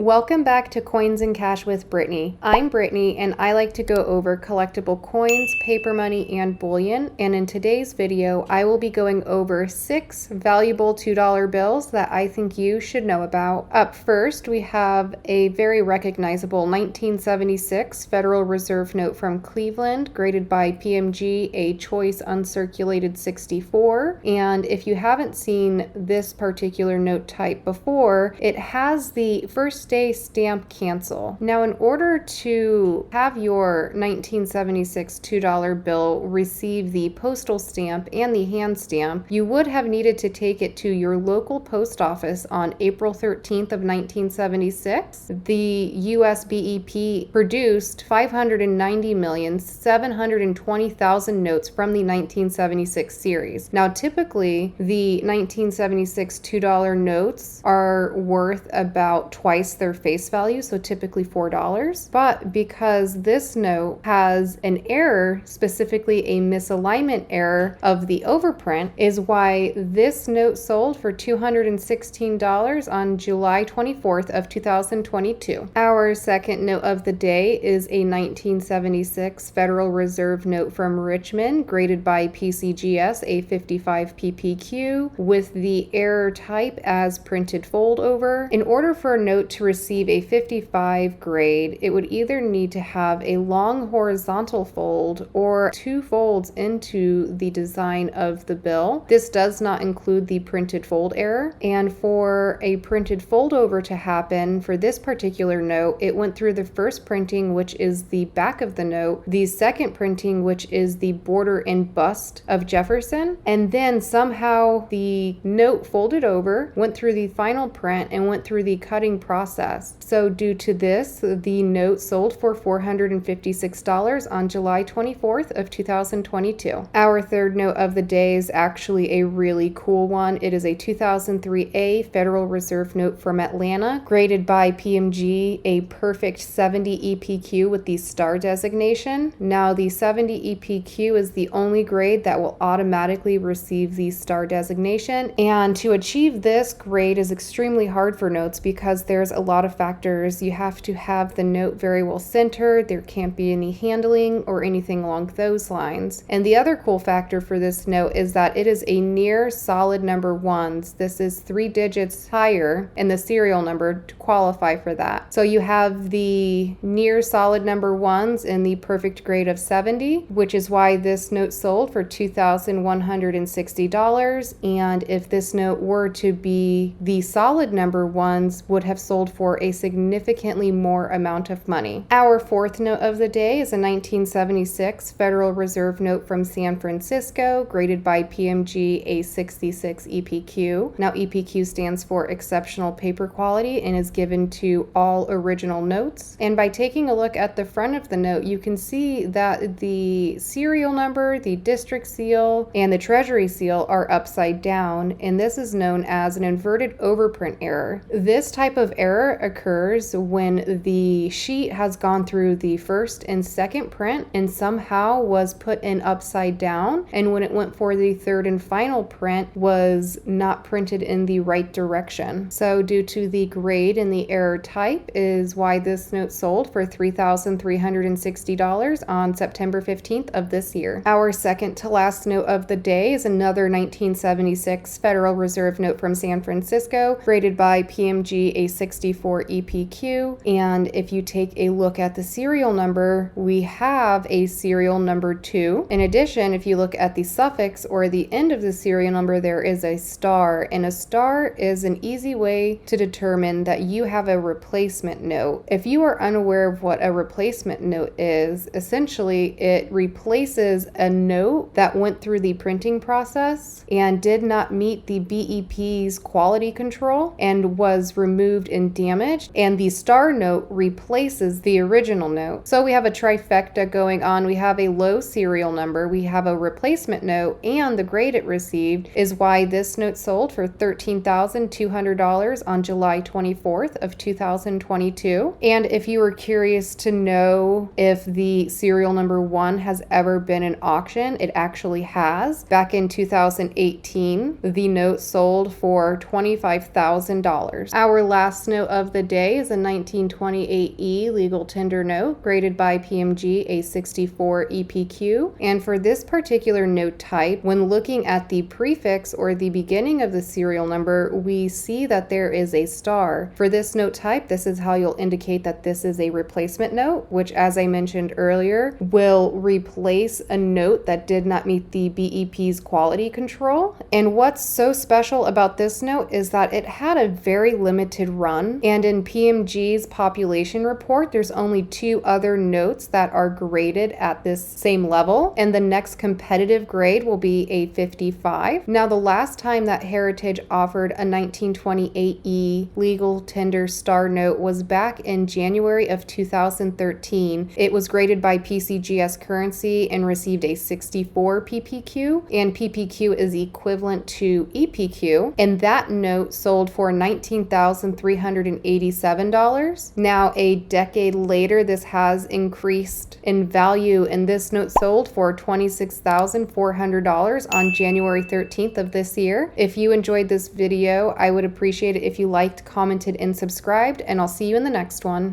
Welcome back to Coins and Cash with Brittany. I'm Brittany and I like to go over collectible coins, paper money, and bullion. And in today's video, I will be going over 6 valuable $2 bills that I think you should know about. Up first, we have a very recognizable 1976 Federal Reserve note from Cleveland, graded by PMG, a choice uncirculated 64. And if you haven't seen this particular note type before, it has the first day stamp cancel. Now, in order to have your 1976 $2 bill receive the postal stamp and the hand stamp, you would have needed to take it to your local post office on April 13th of 1976. The US BEP produced 590,720,000 notes from the 1976 series. Now, typically, the 1976 $2 notes are worth about twice their face value, so typically $4. But because this note has an error, specifically a misalignment error of the overprint, is why this note sold for $216 on July 24th of 2022. Our second note of the day is a 1976 Federal Reserve note from Richmond, graded by PCGS, a 55 PPQ, with the error type as printed fold over. In order for a note to receive a 55 grade, it would either need to have a long horizontal fold or 2 folds into the design of the bill. This does not include the printed fold error. And for a printed fold over to happen for this particular note, it went through the first printing, which is the back of the note, the second printing, which is the border and bust of Jefferson, and then somehow the note folded over, went through the final print, and went through the cutting process. So due to this, the note sold for $456 on July 24th of 2022. Our third note of the day is actually a really cool one. It is a 2003A Federal Reserve note from Atlanta, graded by PMG, a perfect 70 EPQ with the star designation. Now, the 70 EPQ is the only grade that will automatically receive the star designation, and to achieve this grade is extremely hard for notes because there's a lot of factors. You have to have the note very well centered, there can't be any handling or anything along those lines. And the other cool factor for this note is that it is a near solid number ones. This is 3 digits higher in the serial number to qualify for that. So you have the near solid number ones in the perfect grade of 70, which is why this note sold for $2,160. And if this note were to be the solid number ones, would have sold for a significantly more amount of money. Our fourth note of the day is a 1976 Federal Reserve note from San Francisco, graded by PMG, a 66 EPQ. Now, EPQ stands for exceptional paper quality and is given to all original notes. And by taking a look at the front of the note, you can see that the serial number, the district seal, and the treasury seal are upside down, and this is known as an inverted overprint error. This type of error occurs when the sheet has gone through the first and second print and somehow was put in upside down, and when it went for the third and final print was not printed in the right direction. So due to the grade and the error type is why this note sold for $3,360 on September 15th of this year. Our second to last note of the day is another 1976 Federal Reserve note from San Francisco, graded by PMG, a 64 EPQ. And if you take a look at the serial number, we have a serial number 2. In addition, if you look at the suffix or the end of the serial number, there is a star, and a star is an easy way to determine that you have a replacement note. If you are unaware of what a replacement note is, essentially it replaces a note that went through the printing process and did not meet the BEP's quality control and was removed and damaged, and the star note replaces the original note. So we have a trifecta going on. We have a low serial number, we have a replacement note, and the grade it received is why this note sold for $13,200 on July 24th of 2022. And if you were curious to know if the serial number 1 has ever been in auction, it actually has. Back in 2018, the note sold for $25,000. Our last note of the day is a 1928E legal tender note graded by PMG, a 64 EPQ. And for this particular note type, when looking at the prefix or the beginning of the serial number, we see that there is a star. For this note type, this is how you'll indicate that this is a replacement note, which, as I mentioned earlier, will replace a note that did not meet the BEP's quality control. And what's so special about this note is that it had a very limited run, and in PMG's population report, there's only 2 other notes that are graded at this same level, and the next competitive grade will be a 55. Now, the last time that Heritage offered a 1928E legal tender star note was back in January of 2013. It was graded by PCGS Currency and received a 64 PPQ, and PPQ is equivalent to EPQ, and that note sold for $19,387. Now, a decade later, this has increased in value, and this note sold for $26,400 on January 13th of this year. If you enjoyed this video, I would appreciate it if you liked, commented, and subscribed, and I'll see you in the next one.